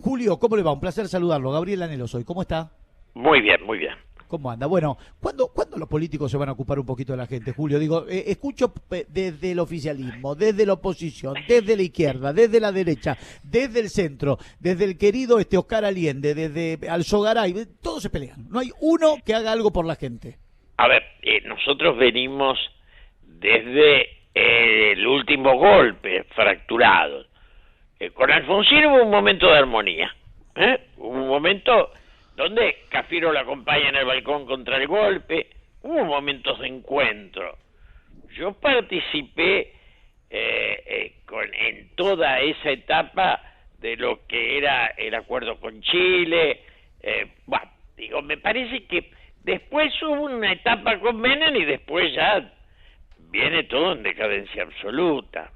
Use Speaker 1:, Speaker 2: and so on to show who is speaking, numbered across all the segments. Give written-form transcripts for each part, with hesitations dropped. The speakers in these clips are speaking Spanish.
Speaker 1: Julio, ¿cómo le va? Un placer saludarlo. Gabriel Anelo soy. ¿Cómo está?
Speaker 2: Muy bien, muy bien.
Speaker 1: ¿Cómo anda? Bueno, ¿cuándo los políticos se van a ocupar un poquito de la gente, Julio? Digo, escucho desde el oficialismo, desde la oposición, desde la izquierda, desde la derecha, desde el centro, desde el querido Oscar Aliende, desde Alzogaray, todos se pelean. No hay uno que haga algo por la gente.
Speaker 2: A ver, nosotros venimos desde el último golpe fracturado. Con Alfonsín hubo un momento de armonía. Hubo un momento donde Cafiero la acompaña en el balcón contra el golpe. Hubo momentos de encuentro. Yo participé en toda esa etapa de lo que era el acuerdo con Chile. Me parece que después hubo una etapa con Menem y después ya viene todo en decadencia absoluta.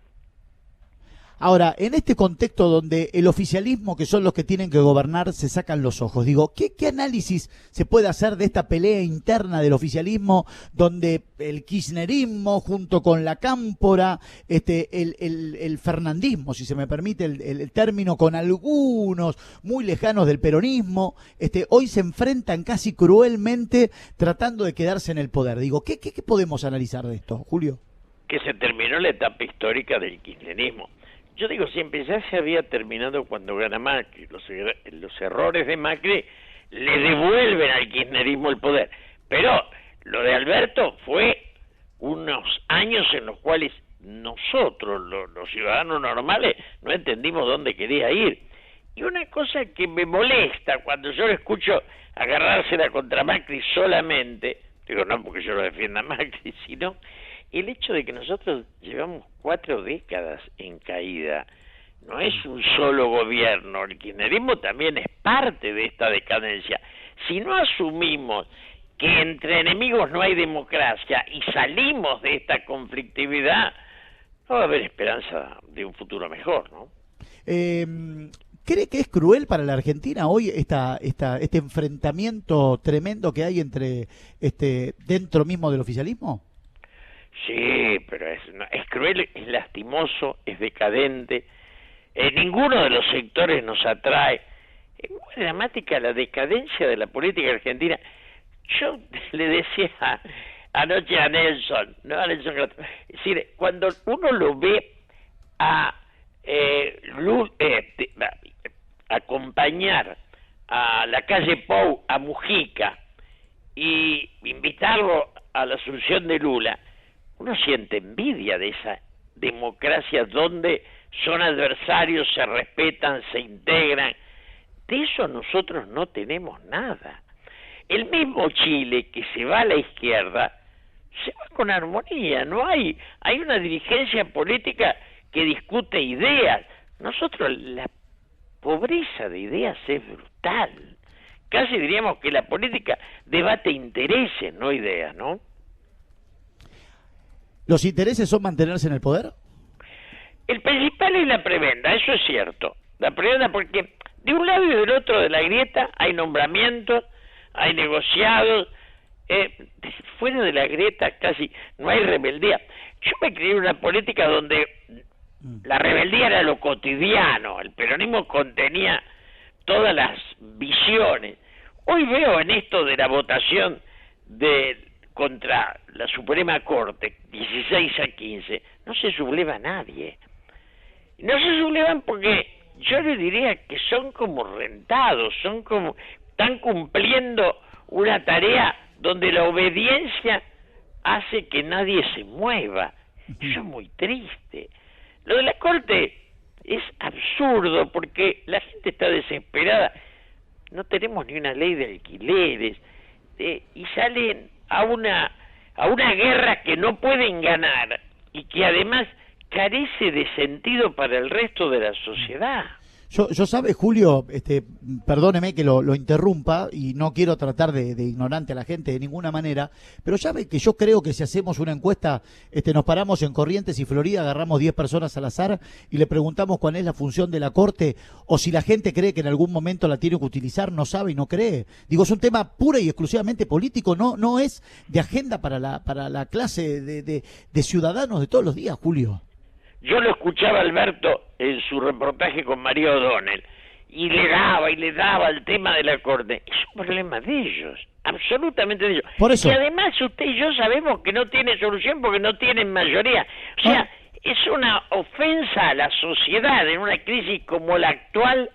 Speaker 1: Ahora, en este contexto donde el oficialismo, que son los que tienen que gobernar, se sacan los ojos, digo, ¿qué análisis se puede hacer de esta pelea interna del oficialismo donde el kirchnerismo junto con la cámpora, el fernandismo, si se me permite el término, con algunos muy lejanos del peronismo, hoy se enfrentan casi cruelmente tratando de quedarse en el poder? Digo, ¿qué podemos analizar de esto, Julio?
Speaker 2: Que se terminó la etapa histórica del kirchnerismo. Yo digo siempre, ya se había terminado cuando gana Macri. Los errores de Macri le devuelven al kirchnerismo el poder. Pero lo de Alberto fue unos años en los cuales nosotros, los ciudadanos normales, no entendimos dónde quería ir. Y una cosa que me molesta cuando yo lo escucho agarrársela contra Macri solamente, digo no porque yo lo defienda a Macri, sino el hecho de que nosotros llevamos 4 décadas en caída. No es un solo gobierno, el kirchnerismo también es parte de esta decadencia. Si no asumimos que entre enemigos no hay democracia y salimos de esta conflictividad, no va a haber esperanza de un futuro mejor, ¿no?
Speaker 1: ¿Cree que es cruel para la Argentina hoy este enfrentamiento tremendo que hay entre dentro mismo del oficialismo?
Speaker 2: Sí, pero es cruel, es lastimoso, es decadente. Ninguno de los sectores nos atrae. Es muy dramática la decadencia de la política argentina. Yo le decía anoche a Nelson, ¿no? A Nelson, es decir, cuando uno lo ve a acompañar a la calle Pou, a Mujica, y invitarlo a la asunción de Lula, uno siente envidia de esa democracia donde son adversarios, se respetan, se integran. De eso nosotros no tenemos nada. El mismo Chile que se va a la izquierda, se va con armonía, no hay una dirigencia política que discute ideas. Nosotros, la pobreza de ideas es brutal. Casi diríamos que la política debate intereses, no ideas, ¿no?
Speaker 1: ¿Los intereses son mantenerse en el poder?
Speaker 2: El principal es la prebenda, eso es cierto. La prebenda porque de un lado y del otro de la grieta hay nombramientos, hay negociados. Fuera de la grieta casi no hay rebeldía. Yo me crié en una política donde la rebeldía era lo cotidiano, el peronismo contenía todas las visiones. Hoy veo en esto de la votación contra la Suprema Corte, 16-15, no se subleva nadie. No se sublevan porque yo le diría que son como rentados, están cumpliendo una tarea donde la obediencia hace que nadie se mueva. Eso es muy triste. Lo de la Corte es absurdo porque la gente está desesperada. No tenemos ni una ley de alquileres y salen a una guerra que no pueden ganar y que además carece de sentido para el resto de la sociedad.
Speaker 1: Yo sabe, Julio, perdóneme que lo interrumpa y no quiero tratar de ignorante a la gente de ninguna manera, pero sabe que yo creo que si hacemos una encuesta, nos paramos en Corrientes y Florida, agarramos 10 personas al azar y le preguntamos cuál es la función de la Corte, o si la gente cree que en algún momento la tiene que utilizar, no sabe y no cree. Digo, es un tema pura y exclusivamente político, no es de agenda para la clase de ciudadanos de todos los días, Julio.
Speaker 2: Yo lo escuchaba Alberto en su reportaje con María O'Donnell y le daba el tema de la Corte. Es un problema de ellos, absolutamente de ellos.
Speaker 1: Por eso.
Speaker 2: Y además usted y yo sabemos que no tiene solución porque no tienen mayoría. O sea, es una ofensa a la sociedad en una crisis como la actual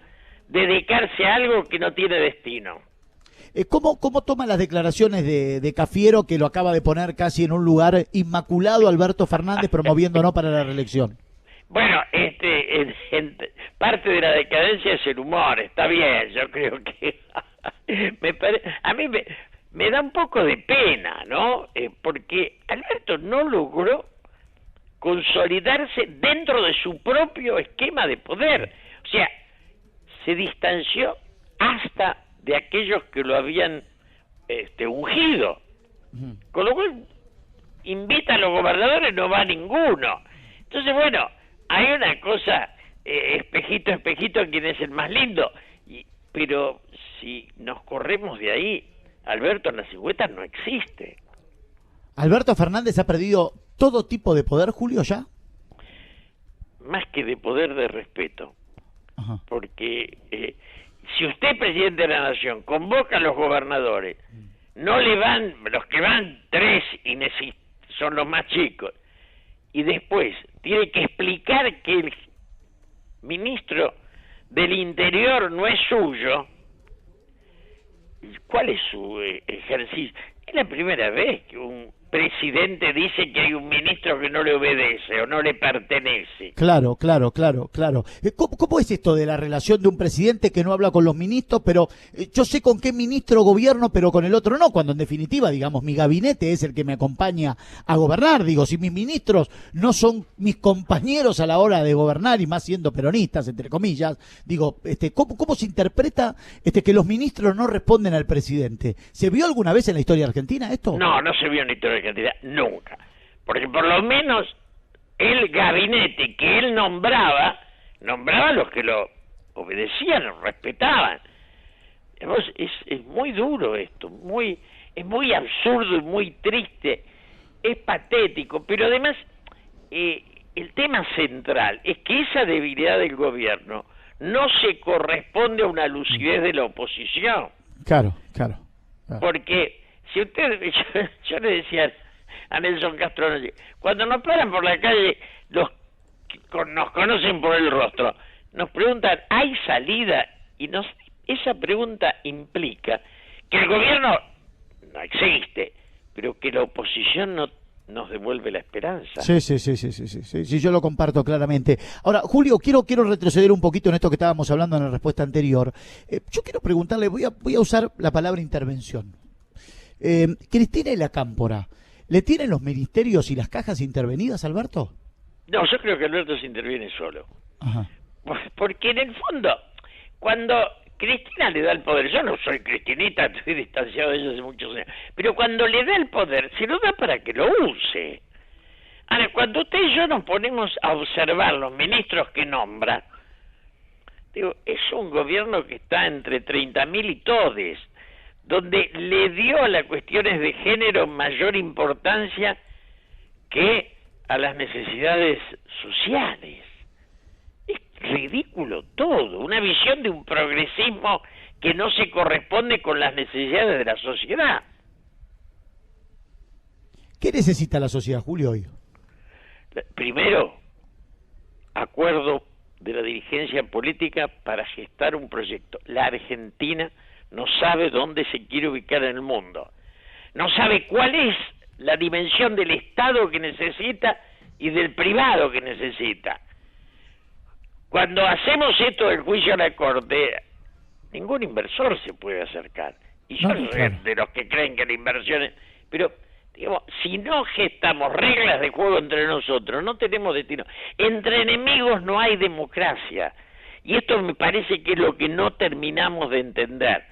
Speaker 2: dedicarse a algo que no tiene destino.
Speaker 1: ¿Cómo toma las declaraciones de Cafiero, que lo acaba de poner casi en un lugar inmaculado Alberto Fernández, promoviéndonos para la reelección?
Speaker 2: Bueno, parte de la decadencia es el humor, está bien, yo creo que a mí me da un poco de pena, ¿no? Porque Alberto no logró consolidarse dentro de su propio esquema de poder, o sea, se distanció hasta de aquellos que lo habían ungido, con lo cual invita a los gobernadores, no va ninguno. Entonces, bueno, hay una cosa, espejito, espejito, quién es el más lindo, pero si nos corremos de ahí, Alberto en las cigüetas no existe.
Speaker 1: ¿Alberto Fernández ha perdido todo tipo de poder, Julio, ya?
Speaker 2: Más que de poder, de respeto.
Speaker 1: Ajá.
Speaker 2: Porque si usted, presidente de la Nación, convoca a los gobernadores, no le van, los que van 3 y son los más chicos, y después tiene que explicar que el ministro del Interior no es suyo, ¿cuál es su ejercicio? Es la primera vez que un presidente dice que hay un ministro que no le obedece o no le pertenece.
Speaker 1: Claro. ¿Cómo es esto de la relación de un presidente que no habla con los ministros, pero yo sé con qué ministro gobierno, pero con el otro no, cuando en definitiva, digamos, mi gabinete es el que me acompaña a gobernar? Digo, si mis ministros no son mis compañeros a la hora de gobernar, y más siendo peronistas, entre comillas, digo, ¿cómo se interpreta que los ministros no responden al presidente? ¿Se vio alguna vez en la historia argentina esto?
Speaker 2: No se vio en la historia argentina, nunca. Porque por lo menos el gabinete que él nombraba a los que lo obedecían, lo respetaban. Es muy duro esto, es muy absurdo y muy triste, es patético, pero además el tema central es que esa debilidad del gobierno no se corresponde a una lucidez de la oposición.
Speaker 1: Claro.
Speaker 2: Porque si yo le decía a Nelson Castro, cuando nos paran por la calle, nos conocen por el rostro, nos preguntan, ¿hay salida? Y esa pregunta implica que el gobierno no existe, pero que la oposición no nos devuelve la esperanza.
Speaker 1: Sí, yo lo comparto claramente. Ahora, Julio, quiero retroceder un poquito en esto que estábamos hablando en la respuesta anterior. Yo quiero preguntarle, voy a usar la palabra intervención. Cristina y la Cámpora, ¿le tienen los ministerios y las cajas intervenidas, Alberto?
Speaker 2: No, yo creo que Alberto se interviene solo.
Speaker 1: Ajá.
Speaker 2: Porque en el fondo, cuando Cristina le da el poder, yo no soy cristinita, estoy distanciado de ella hace muchos años, pero cuando le da el poder, se lo da para que lo use. Ahora, cuando usted y yo nos ponemos a observar los ministros que nombra, digo, es un gobierno que está entre 30.000 y todes, donde le dio a las cuestiones de género mayor importancia que a las necesidades sociales. Es ridículo todo, una visión de un progresismo que no se corresponde con las necesidades de la sociedad.
Speaker 1: ¿Qué necesita la sociedad, Julio, hoy?
Speaker 2: Primero, acuerdo de la dirigencia política para gestar un proyecto. La Argentina no sabe dónde se quiere ubicar en el mundo, no sabe cuál es la dimensión del Estado que necesita y del privado que necesita. Cuando hacemos esto del juicio a la Corte, ningún inversor se puede acercar. Y yo soy de los que creen que la inversión es... Pero, digamos, si no gestamos reglas de juego entre nosotros, no tenemos destino. Entre enemigos no hay democracia. Y esto me parece que es lo que no terminamos de entender.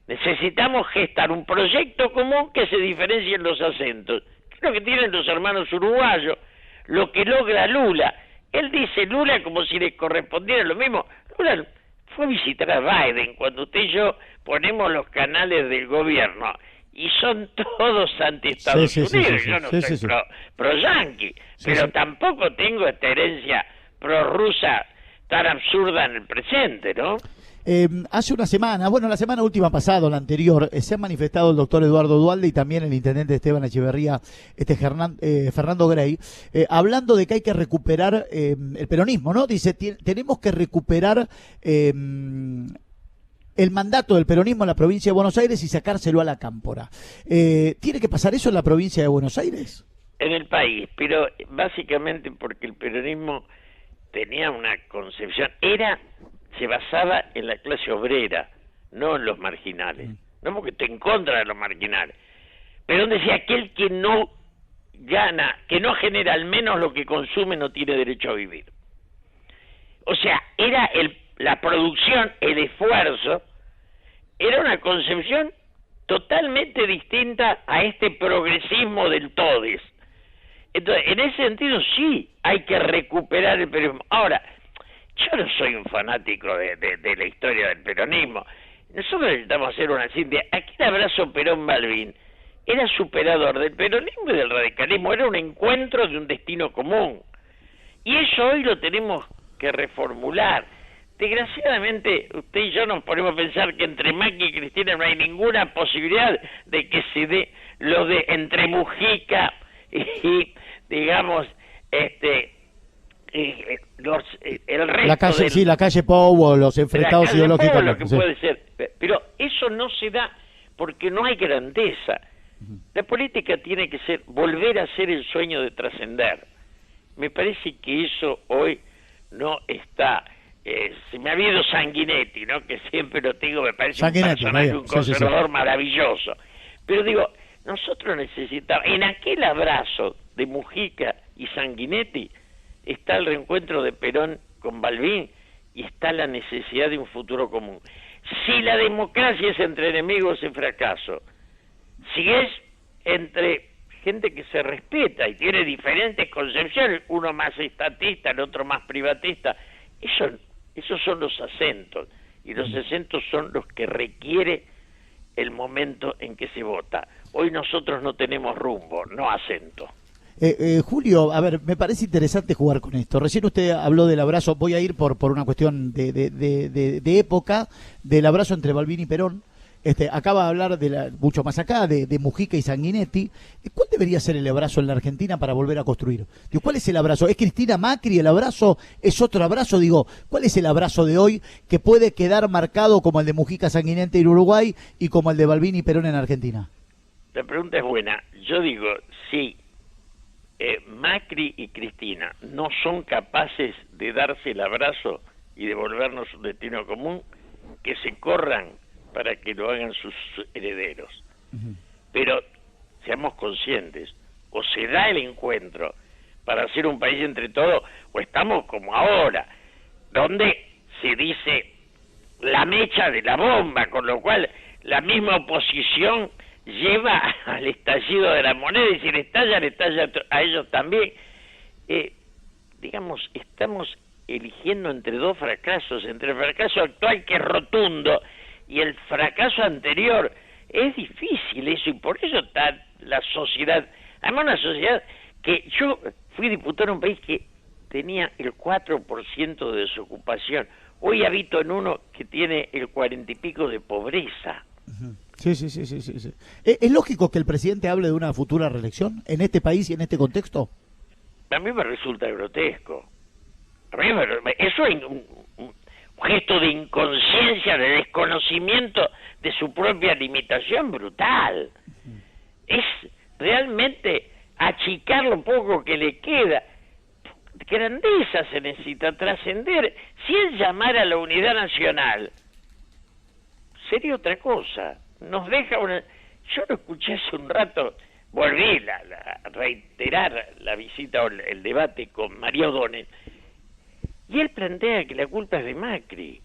Speaker 2: Necesitamos gestar un proyecto común que se diferencie en los acentos. ¿Qué es lo que tienen los hermanos uruguayos? Lo que logra Lula. Él dice Lula como si le correspondiera lo mismo. Lula fue a visitar a Biden cuando usted y yo ponemos los canales del gobierno y son todos anti-Estados Unidos. Yo no soy pro-yanqui, pero tampoco tengo esta herencia pro-rusa tan absurda en el presente, ¿no?
Speaker 1: Hace una semana, bueno, la semana última pasada, la anterior, se ha manifestado el doctor Eduardo Duhalde y también el intendente Esteban Echeverría, Fernando Grey, hablando de que hay que recuperar el peronismo, ¿no? Dice, tenemos que recuperar el mandato del peronismo en la provincia de Buenos Aires y sacárselo a la cámpora. ¿Tiene que pasar eso en la provincia de Buenos Aires?
Speaker 2: En el país, pero básicamente porque el peronismo tenía una concepción, se basaba en la clase obrera, no en los marginales, no porque esté en contra de los marginales. Perón decía, aquel que no gana, que no genera al menos lo que consume, no tiene derecho a vivir. O sea, era la producción, el esfuerzo, era una concepción totalmente distinta a este progresismo del todes. Entonces, en ese sentido sí hay que recuperar el peronismo. Ahora, yo no soy un fanático de la historia del peronismo. Nosotros necesitamos hacer una síntesis. Aquel abrazo Perón-Malvin era superador del peronismo y del radicalismo. Era un encuentro de un destino común. Y eso hoy lo tenemos que reformular. Desgraciadamente, usted y yo nos ponemos a pensar que entre Macri y Cristina no hay ninguna posibilidad de que se dé lo de entre Mujica y digamos, el resto
Speaker 1: la calle, sí, la calle Pou o los enfrentados ideológicos.
Speaker 2: Lo que puede ser. Pero eso no se da porque no hay grandeza. La política tiene que volver a ser el sueño de trascender. Me parece que eso hoy no está. Se me ha habido Sanguinetti, ¿no? Que siempre lo digo, me parece un personaje, un conservador maravilloso. Pero digo, nosotros necesitamos, en aquel abrazo de Mujica y Sanguinetti, está el reencuentro de Perón con Malvin y está la necesidad de un futuro común. Si la democracia es entre enemigos, es fracaso. Si es entre gente que se respeta y tiene diferentes concepciones, uno más estatista, el otro más privatista, esos son los acentos, y los acentos son los que requiere el momento en que se vota. Hoy nosotros no tenemos rumbo, no acento.
Speaker 1: Julio, a ver, me parece interesante jugar con esto. Recién usted habló del abrazo, voy a ir por una cuestión de época, del abrazo entre Malvin y Perón. Acaba de hablar mucho más acá, de Mujica y Sanguinetti. ¿Cuál debería ser el abrazo en la Argentina para volver a construir? Digo, ¿cuál es el abrazo? ¿Es Cristina Macri el abrazo? ¿Es otro abrazo? Digo, ¿cuál es el abrazo de hoy que puede quedar marcado como el de Mujica, Sanguinetti en Uruguay y como el de Malvin y Perón en Argentina?
Speaker 2: La pregunta es buena. Yo digo, sí. Macri y Cristina no son capaces de darse el abrazo y devolvernos un destino común, que se corran para que lo hagan sus herederos. Pero seamos conscientes, o se da el encuentro para hacer un país entre todos, o estamos como ahora, donde se dice la mecha de la bomba, con lo cual la misma oposición lleva al estallido de la moneda, y si le estalla a ellos también. Digamos, estamos eligiendo entre dos fracasos, entre el fracaso actual, que es rotundo, y el fracaso anterior. Es difícil eso, y por eso está la sociedad, además una sociedad que yo fui diputado en un país que tenía el 4% de desocupación, hoy habito en uno que tiene el 40 y pico de pobreza.
Speaker 1: Sí. ¿Es lógico que el presidente hable de una futura reelección en este país y en este contexto?
Speaker 2: A mí me resulta grotesco. Eso es un gesto de inconsciencia, de desconocimiento de su propia limitación brutal. Es realmente achicar lo poco que le queda. Grandeza se necesita, trascender. Si él llamara a la unidad nacional, sería otra cosa. Nos deja una... Yo lo escuché hace un rato, volví a reiterar la visita o el debate con María O'Donnell, y él plantea que la culpa es de Macri.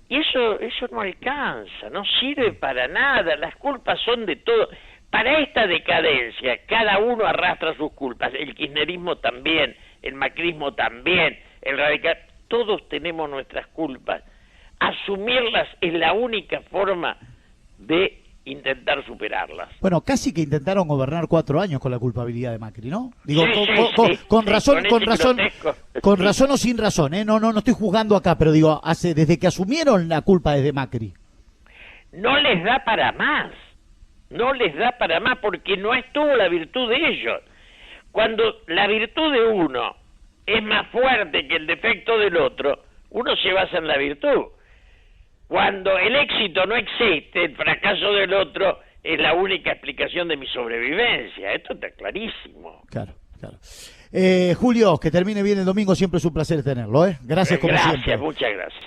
Speaker 2: Y eso no alcanza, no sirve para nada, las culpas son de todo. Para esta decadencia, cada uno arrastra sus culpas, el kirchnerismo también, el macrismo también, el radical, todos tenemos nuestras culpas. Asumirlas es la única forma de intentar superarlas.
Speaker 1: Bueno, casi que intentaron gobernar 4 años con la culpabilidad de Macri, ¿no? Digo,
Speaker 2: Sí,
Speaker 1: con razón,
Speaker 2: con
Speaker 1: con razón o sin razón, ¿eh? No estoy juzgando acá, pero digo, desde que asumieron la culpa desde Macri.
Speaker 2: No les da para más, porque no estuvo la virtud de ellos. Cuando la virtud de uno es más fuerte que el defecto del otro, uno se basa en la virtud. Cuando el éxito no existe, el fracaso del otro es la única explicación de mi sobrevivencia. Esto está clarísimo.
Speaker 1: Claro. Julio, que termine bien el domingo, siempre es un placer tenerlo, ¿eh? Gracias como siempre.
Speaker 2: Muchas gracias.